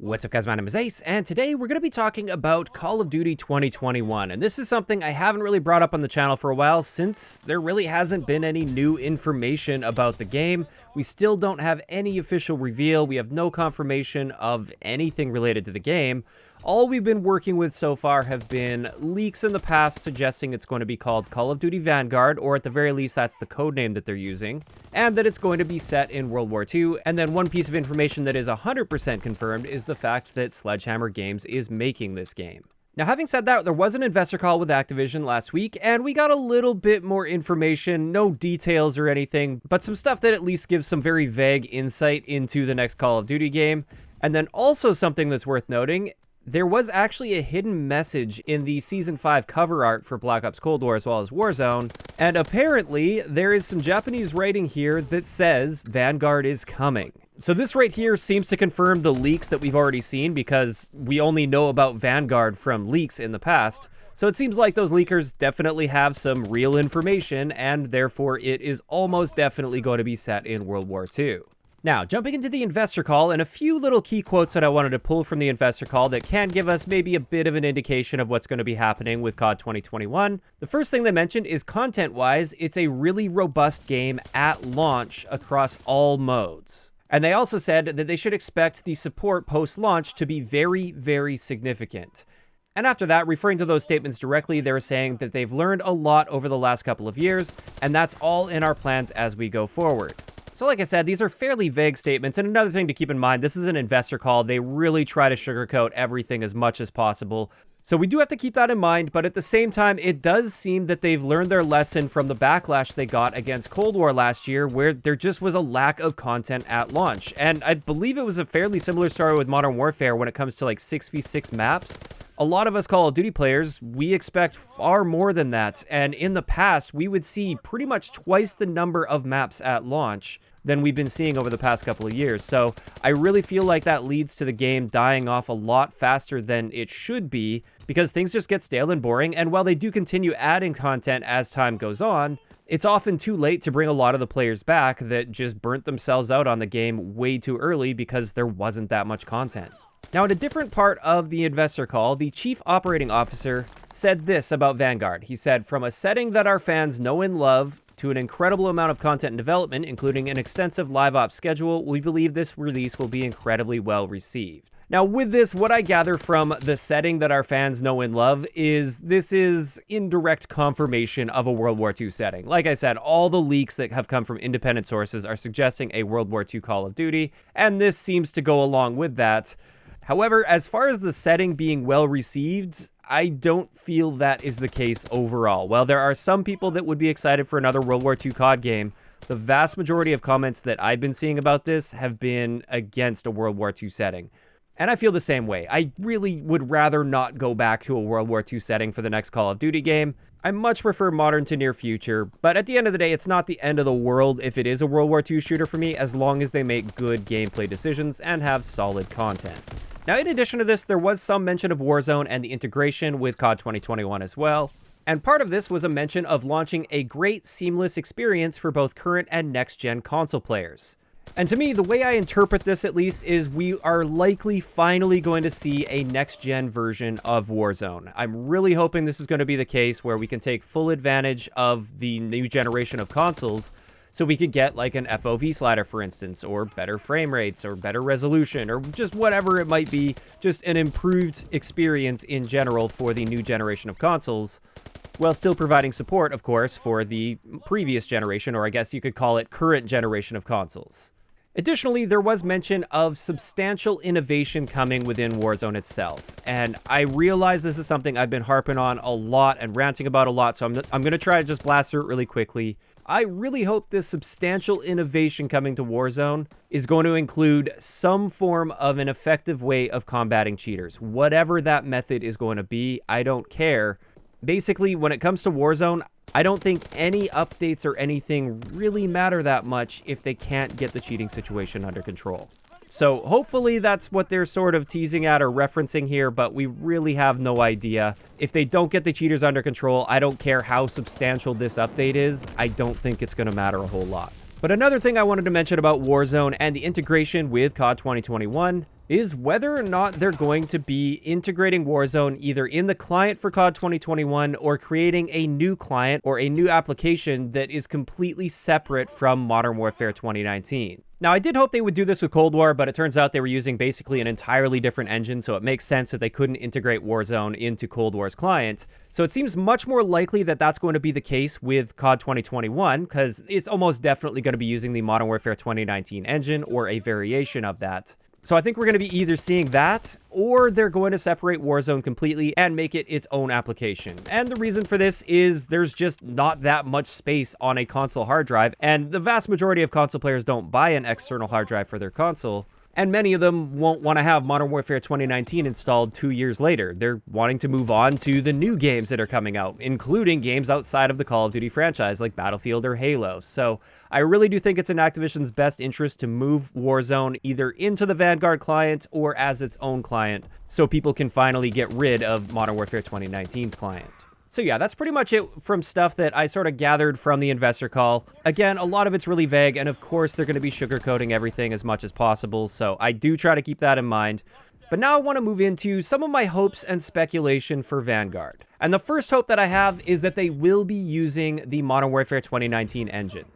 What's up guys, my name is Ace, and today we're going to be talking about Call of Duty 2021, and this is something I haven't really brought up on the channel for a while since there really hasn't been any new information about the game. We still don't have any official reveal, we have no confirmation of anything related to the game. All we've been working with so far have been leaks in the past suggesting it's going to be called Call of Duty Vanguard, or at the very least that's the code name that they're using, and that it's going to be set in World War II. And then one piece of information that is 100% confirmed is the fact that Sledgehammer Games is making this game. Now, having said that, there was an investor call with Activision last week, and we got a little bit more information, no details or anything, but some stuff that at least gives some very vague insight into the next Call of Duty game. And then also something that's worth noting, there was actually a hidden message in the Season 5 cover art for Black Ops Cold War as well as Warzone, and apparently there is some Japanese writing here that says Vanguard is coming. So this right here seems to confirm the leaks that we've already seen, because we only know about Vanguard from leaks in the past. So it seems like those leakers definitely have some real information, and therefore it is almost definitely going to be set in World War II. Now, jumping into the investor call, and a few little key quotes that I wanted to pull from the investor call that can give us maybe a bit of an indication of what's going to be happening with CoD 2021. The first thing they mentioned is content-wise, it's a really robust game at launch across all modes. And they also said that they should expect the support post-launch to be very, very significant. And after that, referring to those statements directly, they're saying that they've learned a lot over the last couple of years, and that's all in our plans as we go forward. So like I said, these are fairly vague statements, and another thing to keep in mind, this is an investor call. They really try to sugarcoat everything as much as possible. So we do have to keep that in mind, but at the same time, it does seem that they've learned their lesson from the backlash they got against Cold War last year, where there just was a lack of content at launch. And I believe it was a fairly similar story with Modern Warfare when it comes to like 6v6 maps. A lot of us Call of Duty players, we expect far more than that, and in the past, we would see pretty much twice the number of maps at launch than we've been seeing over the past couple of years. So I really feel like that leads to the game dying off a lot faster than it should be, because things just get stale and boring, and while they do continue adding content as time goes on, it's often too late to bring a lot of the players back that just burnt themselves out on the game way too early because there wasn't that much content. Now, in a different part of the investor call, the chief operating officer said this about Vanguard. He said, "From a setting that our fans know and love to an incredible amount of content and development, including an extensive live ops schedule, we believe this release will be incredibly well received." Now, with this, what I gather from the setting that our fans know and love is this is indirect confirmation of a World War II setting. Like I said, all the leaks that have come from independent sources are suggesting a World War II Call of Duty, and this seems to go along with that. However, as far as the setting being well received, I don't feel that is the case overall. While there are some people that would be excited for another World War II COD game, the vast majority of comments that I've been seeing about this have been against a World War II setting. And I feel the same way. I really would rather not go back to a World War II setting for the next Call of Duty game. I much prefer modern to near future, but at the end of the day, it's not the end of the world if it is a World War II shooter for me, as long as they make good gameplay decisions and have solid content. Now, in addition to this, there was some mention of Warzone and the integration with CoD 2021 as well. And part of this was a mention of launching a great seamless experience for both current and next-gen console players. And to me, the way I interpret this at least is we are likely finally going to see a next-gen version of Warzone. I'm really hoping this is going to be the case where we can take full advantage of the new generation of consoles, so we could get like an FOV slider, for instance, or better frame rates, or better resolution, or just whatever it might be, just an improved experience in general for the new generation of consoles, while still providing support, of course, for the previous generation, or I guess you could call it current generation of consoles. Additionally, there was mention of substantial innovation coming within Warzone itself, and I realize this is something I've been harping on a lot and ranting about a lot, so I'm going to try to just blast through it really quickly. I really hope this substantial innovation coming to Warzone is going to include some form of an effective way of combating cheaters. Whatever that method is going to be, I don't care. Basically, when it comes to Warzone, I don't think any updates or anything really matter that much if they can't get the cheating situation under control. So hopefully that's what they're sort of teasing at or referencing here, but we really have no idea. If they don't get the cheaters under control, I don't care how substantial this update is. I don't think it's going to matter a whole lot. But another thing I wanted to mention about Warzone and the integration with CoD 2021 is whether or not they're going to be integrating Warzone either in the client for CoD 2021 or creating a new client or a new application that is completely separate from Modern Warfare 2019. Now, I did hope they would do this with Cold War, but it turns out they were using basically an entirely different engine, so it makes sense that they couldn't integrate Warzone into Cold War's client. So it seems much more likely that that's going to be the case with CoD 2021, because it's almost definitely going to be using the Modern Warfare 2019 engine or a variation of that. So I think we're going to be either seeing that, or they're going to separate Warzone completely and make it its own application. And the reason for this is there's just not that much space on a console hard drive, and the vast majority of console players don't buy an external hard drive for their console. And many of them won't want to have Modern Warfare 2019 installed 2 years later. They're wanting to move on to the new games that are coming out, including games outside of the Call of Duty franchise like Battlefield or Halo. So I really do think it's in Activision's best interest to move Warzone either into the Vanguard client or as its own client, so people can finally get rid of Modern Warfare 2019's client. So yeah, that's pretty much it from stuff that I sort of gathered from the investor call. Again, a lot of it's really vague, and of course they're going to be sugarcoating everything as much as possible, so I do try to keep that in mind. But now I want to move into some of my hopes and speculation for Vanguard. And the first hope that I have is that they will be using the Modern Warfare 2019 engine.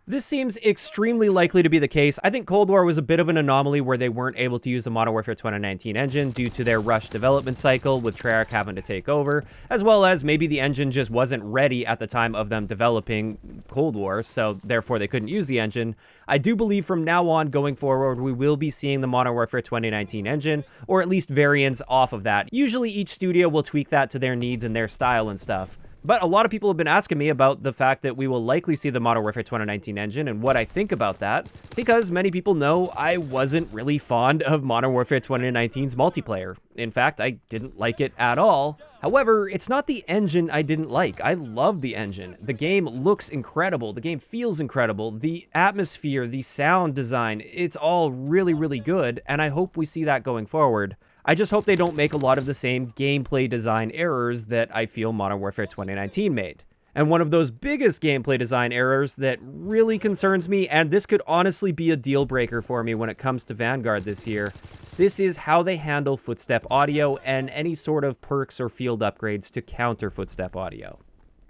This seems extremely likely to be the case. I think Cold War was a bit of an anomaly where they weren't able to use the Modern Warfare 2019 engine due to their rushed development cycle with Treyarch having to take over, as well as maybe the engine just wasn't ready at the time of them developing Cold War, so therefore they couldn't use the engine. I do believe from now on going forward, we will be seeing the Modern Warfare 2019 engine, or at least variants off of that. Usually each studio will tweak that to their needs and their style and stuff. But a lot of people have been asking me about the fact that we will likely see the Modern Warfare 2019 engine and what I think about that, because many people know I wasn't really fond of Modern Warfare 2019's multiplayer. In fact, I didn't like it at all. However, it's not the engine I didn't like. I love the engine. The game looks incredible. The game feels incredible. The atmosphere, the sound design, it's all really, really good, and I hope we see that going forward. I just hope they don't make a lot of the same gameplay design errors that I feel Modern Warfare 2019 made. And one of those biggest gameplay design errors that really concerns me, and this could honestly be a deal breaker for me when it comes to Vanguard this year, this is how they handle footstep audio and any sort of perks or field upgrades to counter footstep audio.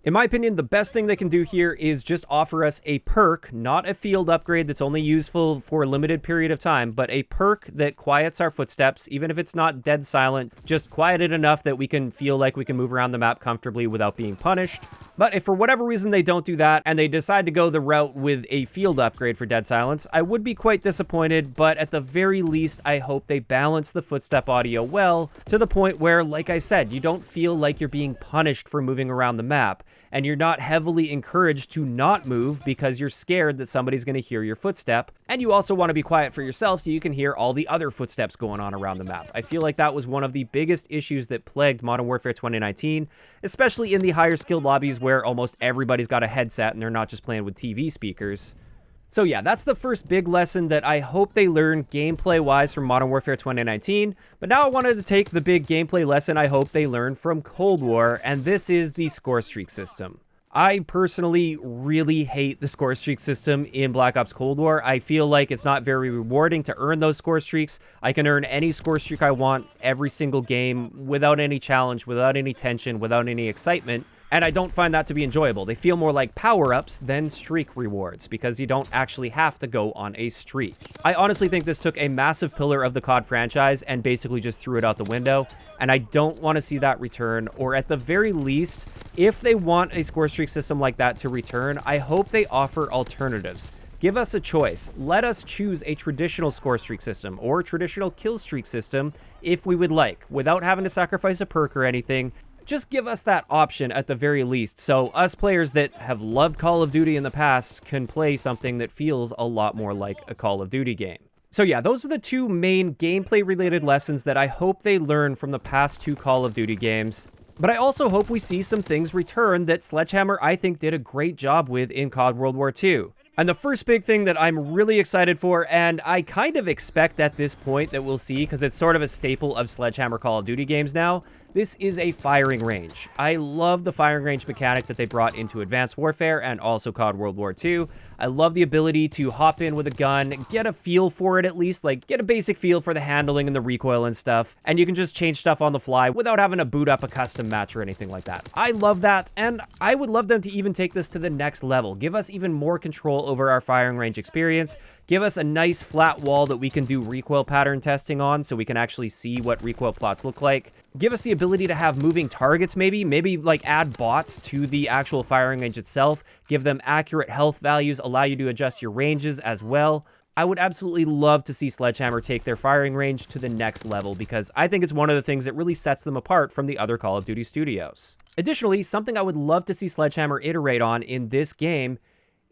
In my opinion, the best thing they can do here is just offer us a perk, not a field upgrade that's only useful for a limited period of time, but a perk that quiets our footsteps, even if it's not dead silent, just quiet it enough that we can feel like we can move around the map comfortably without being punished. But if for whatever reason they don't do that, and they decide to go the route with a field upgrade for dead silence, I would be quite disappointed, but at the very least, I hope they balance the footstep audio well, to the point where, like I said, you don't feel like you're being punished for moving around the map, and you're not heavily encouraged to not move because you're scared that somebody's going to hear your footstep, and you also want to be quiet for yourself so you can hear all the other footsteps going on around the map. I feel like that was one of the biggest issues that plagued Modern Warfare 2019, especially in the higher skilled lobbies where almost everybody's got a headset and they're not just playing with TV speakers. So yeah, that's the first big lesson that I hope they learn gameplay-wise from Modern Warfare 2019, but now I wanted to take the big gameplay lesson I hope they learn from Cold War, and this is the score streak system. I personally really hate the score streak system in Black Ops Cold War. I feel like it's not very rewarding to earn those score streaks. I can earn any score streak I want every single game without any challenge, without any tension, without any excitement. And I don't find that to be enjoyable. They feel more like power-ups than streak rewards because you don't actually have to go on a streak. I honestly think this took a massive pillar of the CoD franchise and basically just threw it out the window, and I don't want to see that return, or at the very least, if they want a score streak system like that to return, I hope they offer alternatives. Give us a choice. Let us choose a traditional score streak system or traditional kill streak system if we would like, without having to sacrifice a perk or anything. Just give us that option at the very least, so us players that have loved Call of Duty in the past can play something that feels a lot more like a Call of Duty game. So yeah, those are the two main gameplay-related lessons that I hope they learn from the past two Call of Duty games. But I also hope we see some things return that Sledgehammer, I think, did a great job with in CoD World War II. And the first big thing that I'm really excited for, and I kind of expect at this point that we'll see, because it's sort of a staple of Sledgehammer Call of Duty games now, This is a firing range. I love the firing range mechanic that they brought into Advanced Warfare and also CoD World War II. I love the ability to hop in with a gun, get a feel for it at least, like get a basic feel for the handling and the recoil and stuff, and you can just change stuff on the fly without having to boot up a custom match or anything like that. I love that, and I would love them to even take this to the next level. Give us even more control over our firing range experience. Give us a nice flat wall that we can do recoil pattern testing on so we can actually see what recoil plots look like. Give us the ability to have moving targets maybe like add bots to the actual firing range itself. Give them accurate health values, allow you to adjust your ranges as well. I would absolutely love to see Sledgehammer take their firing range to the next level because I think it's one of the things that really sets them apart from the other Call of Duty studios. Additionally, something I would love to see Sledgehammer iterate on in this game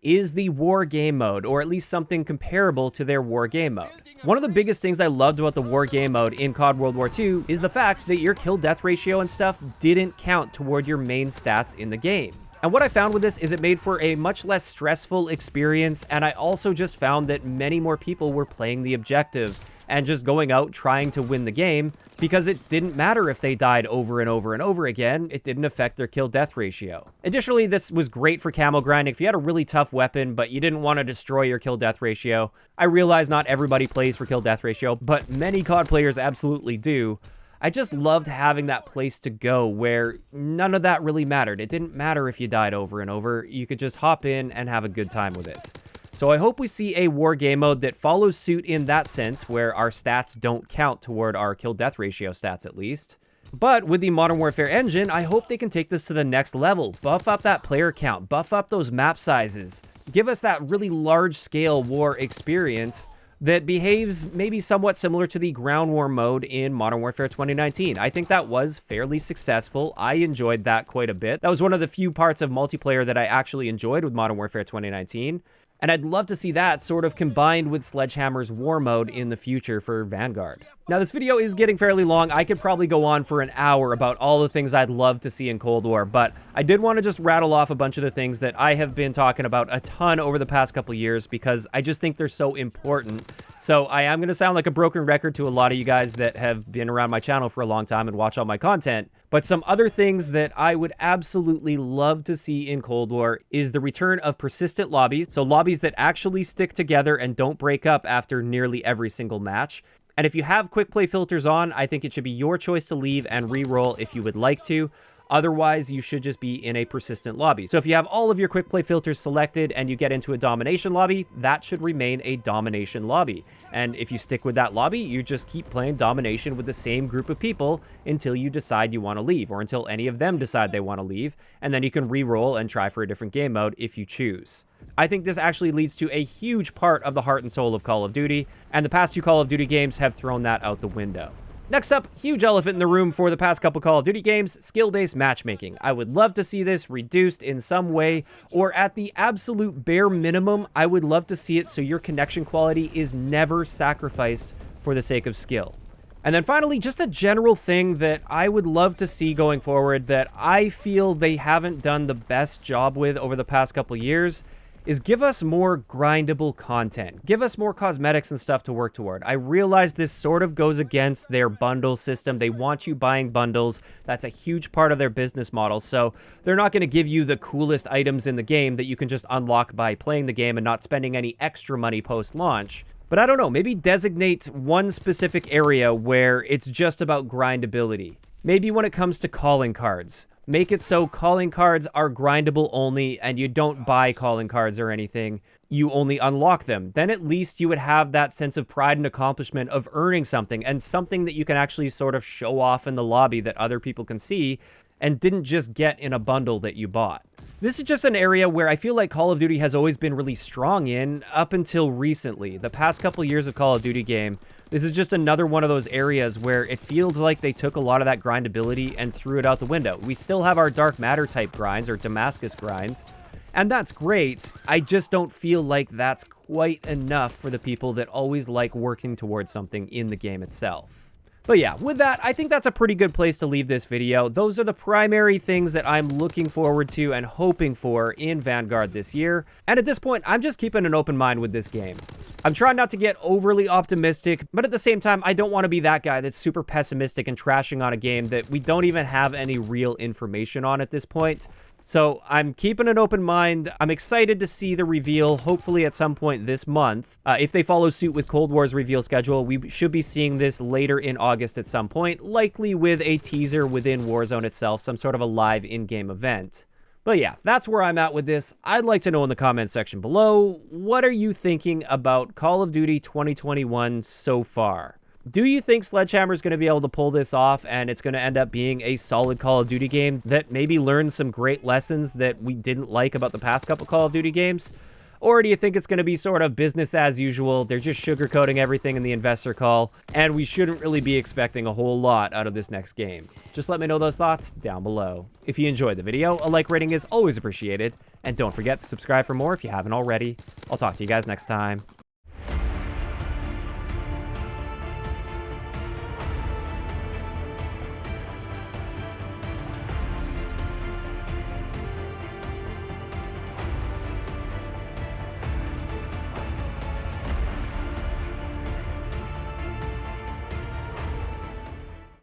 is the war game mode, or at least something comparable to their war game mode. One of the biggest things I loved about the war game mode in CoD World War II is the fact that your kill-death ratio and stuff didn't count toward your main stats in the game. And what I found with this is it made for a much less stressful experience, and I also just found that many more people were playing the objective and just going out trying to win the game because it didn't matter if they died over and over and over again. It didn't affect their kill-death ratio. Additionally, this was great for camo grinding. If you had a really tough weapon, but you didn't want to destroy your kill-death ratio, I realize not everybody plays for kill-death ratio, but many CoD players absolutely do. I just loved having that place to go where none of that really mattered. It didn't matter if you died over and over. You could just hop in and have a good time with it. So I hope we see a war game mode that follows suit in that sense, where our stats don't count toward our kill-death ratio stats at least. But with the Modern Warfare engine, I hope they can take this to the next level. Buff up that player count, buff up those map sizes, give us that really large-scale war experience that behaves maybe somewhat similar to the ground war mode in Modern Warfare 2019. I think that was fairly successful. I enjoyed that quite a bit. That was one of the few parts of multiplayer that I actually enjoyed with Modern Warfare 2019. And I'd love to see that sort of combined with Sledgehammer's war mode in the future for Vanguard. Now, this video is getting fairly long. I could probably go on for an hour about all the things I'd love to see in Cold War, but I did want to just rattle off a bunch of the things that I have been talking about a ton over the past couple years because I just think they're so important. So I am going to sound like a broken record to a lot of you guys that have been around my channel for a long time and watch all my content. But some other things that I would absolutely love to see in Cold War is the return of persistent lobbies. So lobbies that actually stick together and don't break up after nearly every single match. And if you have quick play filters on, I think it should be your choice to leave and re-roll if you would like to. Otherwise, you should just be in a persistent lobby. So if you have all of your quick play filters selected and you get into a domination lobby, that should remain a domination lobby. And if you stick with that lobby, you just keep playing domination with the same group of people until you decide you want to leave, or until any of them decide they want to leave. And then you can re-roll and try for a different game mode if you choose. I think this actually leads to a huge part of the heart and soul of Call of Duty, and the past two Call of Duty games have thrown that out the window. Next up, huge elephant in the room for the past couple Call of Duty games, skill-based matchmaking. I would love to see this reduced in some way, or at the absolute bare minimum, I would love to see it so your connection quality is never sacrificed for the sake of skill. And then finally, just a general thing that I would love to see going forward that I feel they haven't done the best job with over the past couple years is give us more grindable content. Give us more cosmetics and stuff to work toward. I realize this sort of goes against their bundle system. They want you buying bundles. That's a huge part of their business model. So they're not going to give you the coolest items in the game that you can just unlock by playing the game and not spending any extra money post-launch. But I don't know, maybe designate one specific area where it's just about grindability. Maybe when it comes to calling cards, make it so calling cards are grindable only and you don't buy calling cards or anything. You only unlock them. Then at least you would have that sense of pride and accomplishment of earning something, and something that you can actually sort of show off in the lobby that other people can see and didn't just get in a bundle that you bought. This is just an area where I feel like Call of Duty has always been really strong in up until recently. The past couple years of Call of Duty game, this is just another one of those areas where it feels like they took a lot of that grindability and threw it out the window. We still have our Dark Matter type grinds, or Damascus grinds, and that's great. I just don't feel like that's quite enough for the people that always like working towards something in the game itself. But yeah, with that, I think that's a pretty good place to leave this video. Those are the primary things that I'm looking forward to and hoping for in Vanguard this year. And at this point, I'm just keeping an open mind with this game. I'm trying not to get overly optimistic, but at the same time, I don't want to be that guy that's super pessimistic and trashing on a game that we don't even have any real information on at this point. So I'm keeping an open mind. I'm excited to see the reveal, hopefully at some point this month. If they follow suit with Cold War's reveal schedule, we should be seeing this later in August at some point, likely with a teaser within Warzone itself, some sort of a live in-game event. But yeah, that's where I'm at with this. I'd like to know in the comments section below, what are you thinking about Call of Duty 2021 so far? Do you think Sledgehammer is going to be able to pull this off and it's going to end up being a solid Call of Duty game that maybe learns some great lessons that we didn't like about the past couple Call of Duty games? Or do you think it's going to be sort of business as usual? They're just sugarcoating everything in the investor call, and we shouldn't really be expecting a whole lot out of this next game. Just let me know those thoughts down below. If you enjoyed the video, a like rating is always appreciated, and don't forget to subscribe for more if you haven't already. I'll talk to you guys next time.